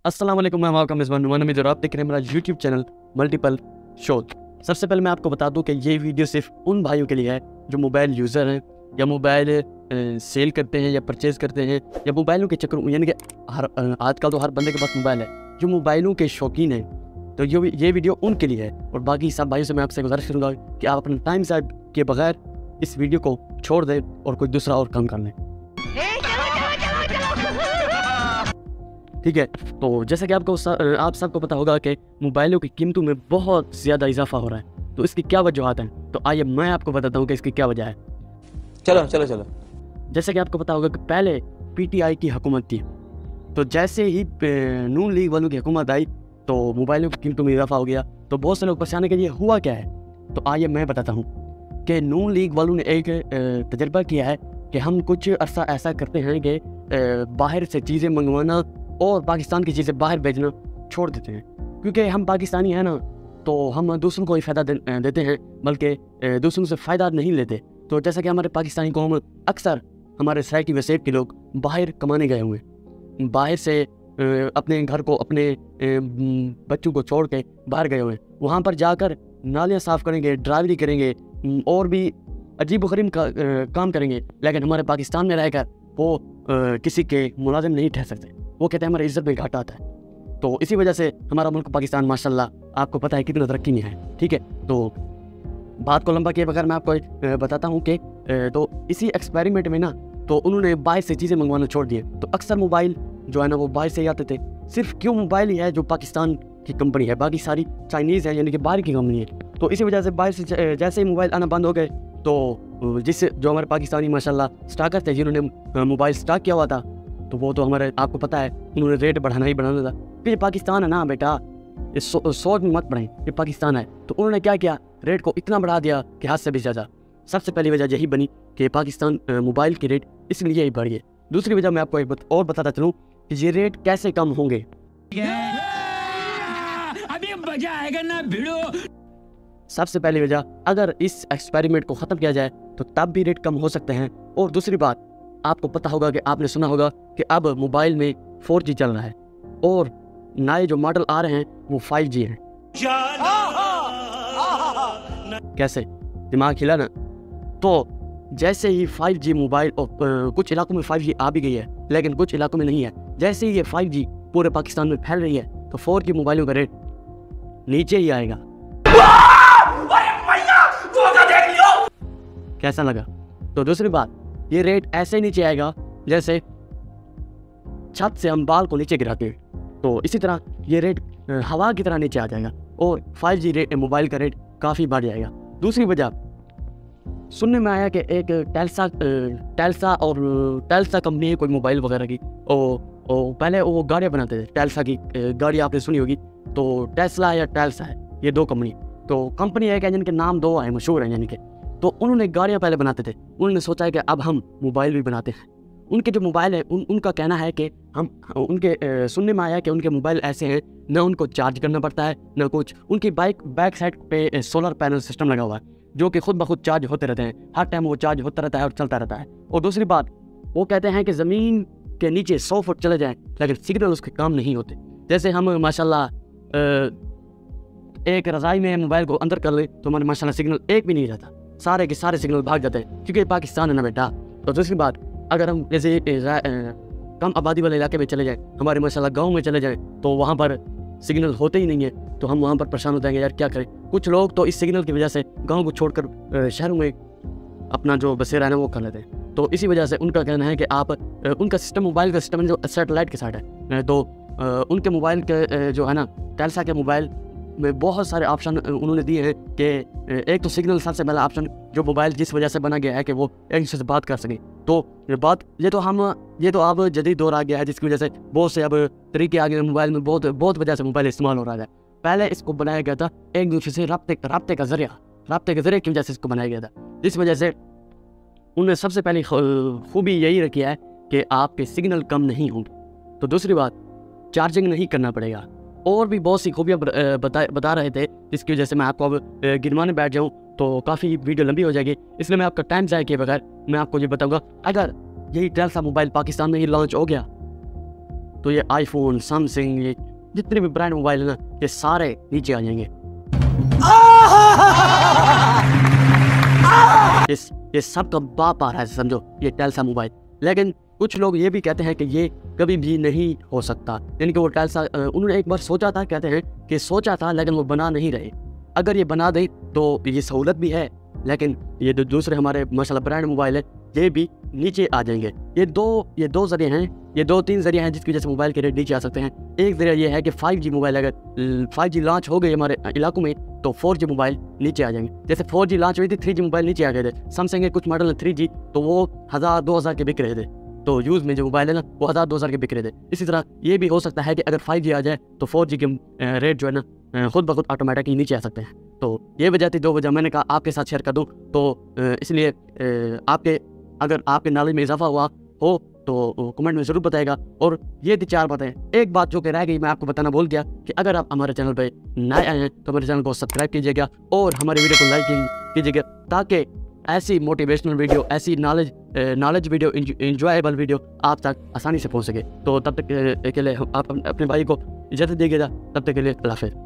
अस्सलाम वालेकुम, मैं आपका मेज़बान नुमान हमीद और आप देख रहे हैं मेरा यूट्यूब चैनल मल्टीपल शोध। सबसे पहले मैं आपको बता दूं कि ये वीडियो सिर्फ उन भाइयों के लिए है जो मोबाइल यूज़र हैं या मोबाइल सेल करते हैं या परचेज़ करते हैं या मोबाइलों के चक्कर, यानी कि आजकल तो हर बंदे के पास मोबाइल है, जो मोबाइलों के शौकीन हैं। तो ये वीडियो उनके लिए है। और बाकी सब भाइयों से मैं आपसे गुजारिश करूँगा कि आप अपना टाइम ज़ाया के बगैर इस वीडियो को छोड़ दें और कोई दूसरा और काम कर लें, ठीक है। तो जैसे कि आप सबको पता होगा कि मोबाइलों की कीमतों में बहुत ज़्यादा इजाफा हो रहा है। तो इसकी क्या वजूहत हैं, तो आइए मैं आपको बताता हूँ कि इसकी क्या वजह है। चलो चलो चलो। जैसे कि आपको पता होगा कि पहले पीटीआई की हुकूमत थी, तो जैसे ही नून लीग वालों की हुकूमत आई तो मोबाइलों की कीमतों में इजाफा हो गया। तो बहुत से लोग परेशान है कि ये हुआ क्या है। तो आइए मैं बताता हूँ कि नून लीग वालों ने एक तजर्बा किया है कि हम कुछ अरसा ऐसा करते हैं कि बाहर से चीज़ें मंगवाना और पाकिस्तान की चीज़ें बाहर भेजना छोड़ देते हैं, क्योंकि हम पाकिस्तानी हैं ना, तो हम दूसरों को ही फ़ायदा देते हैं, बल्कि दूसरों से फ़ायदा नहीं लेते। तो जैसा कि हमारे पाकिस्तानी कौम अक्सर हमारे सराय की वसेब के लोग बाहर कमाने गए हुए हैं, बाहर से अपने घर को, अपने बच्चों को छोड़ के बाहर गए हुए हैं। वहाँ पर जाकर नालियाँ साफ़ करेंगे, ड्राइवरी करेंगे और भी अजीब गरीब काम करेंगे, लेकिन हमारे पाकिस्तान में रहकर वो किसी के मुलाजिम नहीं ठहर सकते। वो कहते हैं हमारी इज्जत में घाटा आता है। तो इसी वजह से हमारा मुल्क पाकिस्तान माशाल्लाह आपको पता है कितना तरक्की में है, ठीक है। तो बात को लंबा किए बगैर मैं आपको बताता हूँ कि तो इसी एक्सपेरिमेंट में ना, तो उन्होंने बाहर से चीज़ें मंगवाना छोड़ दिए। तो अक्सर मोबाइल जो है ना वो बाहर से ही आते थे। सिर्फ क्यों मोबाइल ही है जो पाकिस्तान की कंपनी है, बाकी सारी चाइनीज़ है, यानी कि बाहर की कंपनी है। तो इसी वजह से बाहर से जैसे ही मोबाइल आना बंद हो गए, तो जो हमारे पाकिस्तानी माशाल्लाह स्टाकर थे, जिन्होंने मोबाइल स्टॉक किया हुआ था, तो वो तो हमारे आपको पता है उन्होंने रेट बढ़ाना ही बढ़ाना था। फिर ये पाकिस्तान है ना बेटा, इस सोच में मत बढ़ाएं, ये पाकिस्तान है। तो उन्होंने क्या किया, रेट को इतना बढ़ा दिया कि हाथ से भी ज़्यादा। सबसे पहली वजह यही बनी कि पाकिस्तान मोबाइल के रेट इसलिए ही बढ़ गए। दूसरी वजह मैं आपको एक और बताता चलूँ कि ये रेट कैसे कम होंगे। अभी मजा आएगा ना भिड़ो। सबसे पहली वजह, अगर इस एक्सपेरिमेंट को ख़त्म किया जाए तो तब भी रेट कम हो सकते हैं। और दूसरी बात, आपको पता होगा कि आपने सुना होगा कि अब मोबाइल में 4G चल रहा है और नए जो मॉडल आ रहे हैं वो 5G हैं। कैसे दिमाग हिला ना। तो जैसे ही 5G मोबाइल, और कुछ इलाकों में 5G आ भी गई है लेकिन कुछ इलाकों में नहीं है, जैसे ही ये 5G पूरे पाकिस्तान में फैल रही है तो 4G मोबाइलों का रेट नीचे ही आएगा। कैसा लगा। तो दूसरी बात, ये रेट ऐसे नीचे आएगा जैसे छत से हम बाल को नीचे गिराते हैं, तो इसी तरह ये रेट हवा की तरह नीचे आ जाएगा और 5G रेट मोबाइल का रेट काफ़ी बढ़ जाएगा। दूसरी वजह, सुनने में आया कि एक टेल्सा कंपनी है कोई मोबाइल वगैरह की, और पहले वो गाड़ियाँ बनाते थे, टेल्सा की गाड़ी आपने सुनी होगी। तो टेस्ला या टेल्सा है, ये दो कंपनी। तो कंपनी है कि जिनके नाम दो है, मशहूर हैं यानी कि। तो उन्होंने गाड़ियाँ पहले बनाते थे, उन्होंने सोचा है कि अब हम मोबाइल भी बनाते हैं। उनके जो मोबाइल है उनका कहना है कि सुनने में आया कि उनके मोबाइल ऐसे हैं, न उनको चार्ज करना पड़ता है न कुछ। उनकी बैक साइड पे सोलर पैनल सिस्टम लगा हुआ है जो कि खुद ब खुद चार्ज होते रहते हैं, हर टाइम वो चार्ज होता रहता है और चलता रहता है। और दूसरी बात, वो कहते हैं कि ज़मीन के नीचे 100 फुट चले जाएँ लेकिन सिग्नल उसके काम नहीं होते। जैसे हम माशाल्लाह एक रज़ाई में मोबाइल को अंदर कर ले तो हमारे माशाल्लाह सिग्नल एक भी नहीं रहता, सारे के सारे सिग्नल भाग जाते हैं, क्योंकि पाकिस्तान है ना बेटा। तो दूसरी बात, अगर हम जैसे कम आबादी वाले इलाके में चले जाएं, हमारे माशाल्लाह गांव में चले जाएं, तो वहाँ पर सिग्नल होते ही नहीं है, तो हम वहाँ पर परेशान हो जाएंगे, यार क्या करें। कुछ लोग तो इस सिग्नल की वजह से गांव को छोड़कर शहरों में अपना जो बसेरा है ना वो कर लेते हैं। तो इसी वजह से उनका कहना है कि आप उनका सिस्टम, मोबाइल का सिस्टम जो सैटेलाइट के साथ है, तो उनके मोबाइल के जो है ना, टेल्सा के मोबाइल में बहुत सारे ऑप्शन उन्होंने दिए हैं कि एक तो सिग्नल, सबसे पहला ऑप्शन जो मोबाइल जिस वजह से बना गया है कि वो एक दूसरे से बात कर सके। तो ये तो अब जदीद दौर आ गया है जिसकी वजह से बहुत से अब तरीके आ गए मोबाइल में, बहुत वजह से मोबाइल इस्तेमाल हो रहा है। पहले इसको बनाया गया था एक दूसरे से रब्ते के ज़रिए की वजह से इसको बनाया गया था, जिस वजह से उन्होंने सबसे पहली खूबी यही रखी है कि आपके सिग्नल कम नहीं होंगे। तो दूसरी बात, चार्जिंग नहीं करना पड़ेगा। और भी बहुत सी खूबियाँ बता रहे थे, जिसकी वजह से मैं आपको अब गिनवाने बैठ जाऊँ तो काफ़ी वीडियो लंबी हो जाएगी, इसलिए मैं आपका टाइम ज़ाया किए बगैर मैं आपको ये बताऊँगा। अगर यही टेल्सा मोबाइल पाकिस्तान में ही लॉन्च हो गया तो ये आईफोन, सैमसंग, ये जितने भी ब्रांड मोबाइल है ना, ये सारे नीचे आ जाएंगे। ये सब का बाप आ रहा है, समझो, ये टेल्सा मोबाइल। लेकिन कुछ लोग ये भी कहते हैं कि ये कभी भी नहीं हो सकता, यानी कि वो टेल्सा उन्होंने एक बार सोचा था, कहते हैं कि सोचा था लेकिन वो बना नहीं रहे। अगर ये बना दे तो ये सहूलत भी है, लेकिन ये जो दूसरे हमारे माशाल्लाह ब्रांड मोबाइल है ये भी नीचे आ जाएंगे। ये दो जरिए हैं, ये 2-3 जरिए हैं जिसकी वजह से मोबाइल के रेट नीचे आ सकते हैं। एक जरिया ये है कि 5G मोबाइल, अगर 5G लॉन्च हो गई हमारे इलाकों में तो 4G मोबाइल नीचे आ जाएंगे। जैसे 4G लॉन्च हुई थी, 3G मोबाइल नीचे आ गए थे। सैमसंग के कुछ मॉडल 3G तो वो 1000-2000 के बिक रहे थे, तो यूज़ में जो मोबाइल है ना वो 1000-2000 के बिक रहे थे। इसी तरह ये भी हो सकता है कि अगर 5G आ जाए तो 4G के रेट जो है ना खुद ब खुद ऑटोमेटिकली नीचे आ सकते हैं। तो ये वजह थी, 2 वजह मैंने कहा आपके साथ शेयर कर दूँ। तो इसलिए अगर आपके नॉलेज में इजाफा हुआ हो तो कमेंट में ज़रूर बताएगा। और ये थी 4 बातें। एक बात जो कि रह गई, मैं आपको बताना भूल गया कि अगर आप हमारे चैनल पे नए आए हैं तो हमारे चैनल को सब्सक्राइब कीजिएगा और हमारे वीडियो को लाइक कीजिएगा, ताकि ऐसी मोटिवेशनल वीडियो, ऐसी नॉलेज वीडियो, इंजॉयबल वीडियो आप तक आसानी से पहुँच सके। तो तब तक के लिए आप अपने भाई को इजाज़त दीजिएगा। तब तक के लिए अल्लाह हाफ़िज़।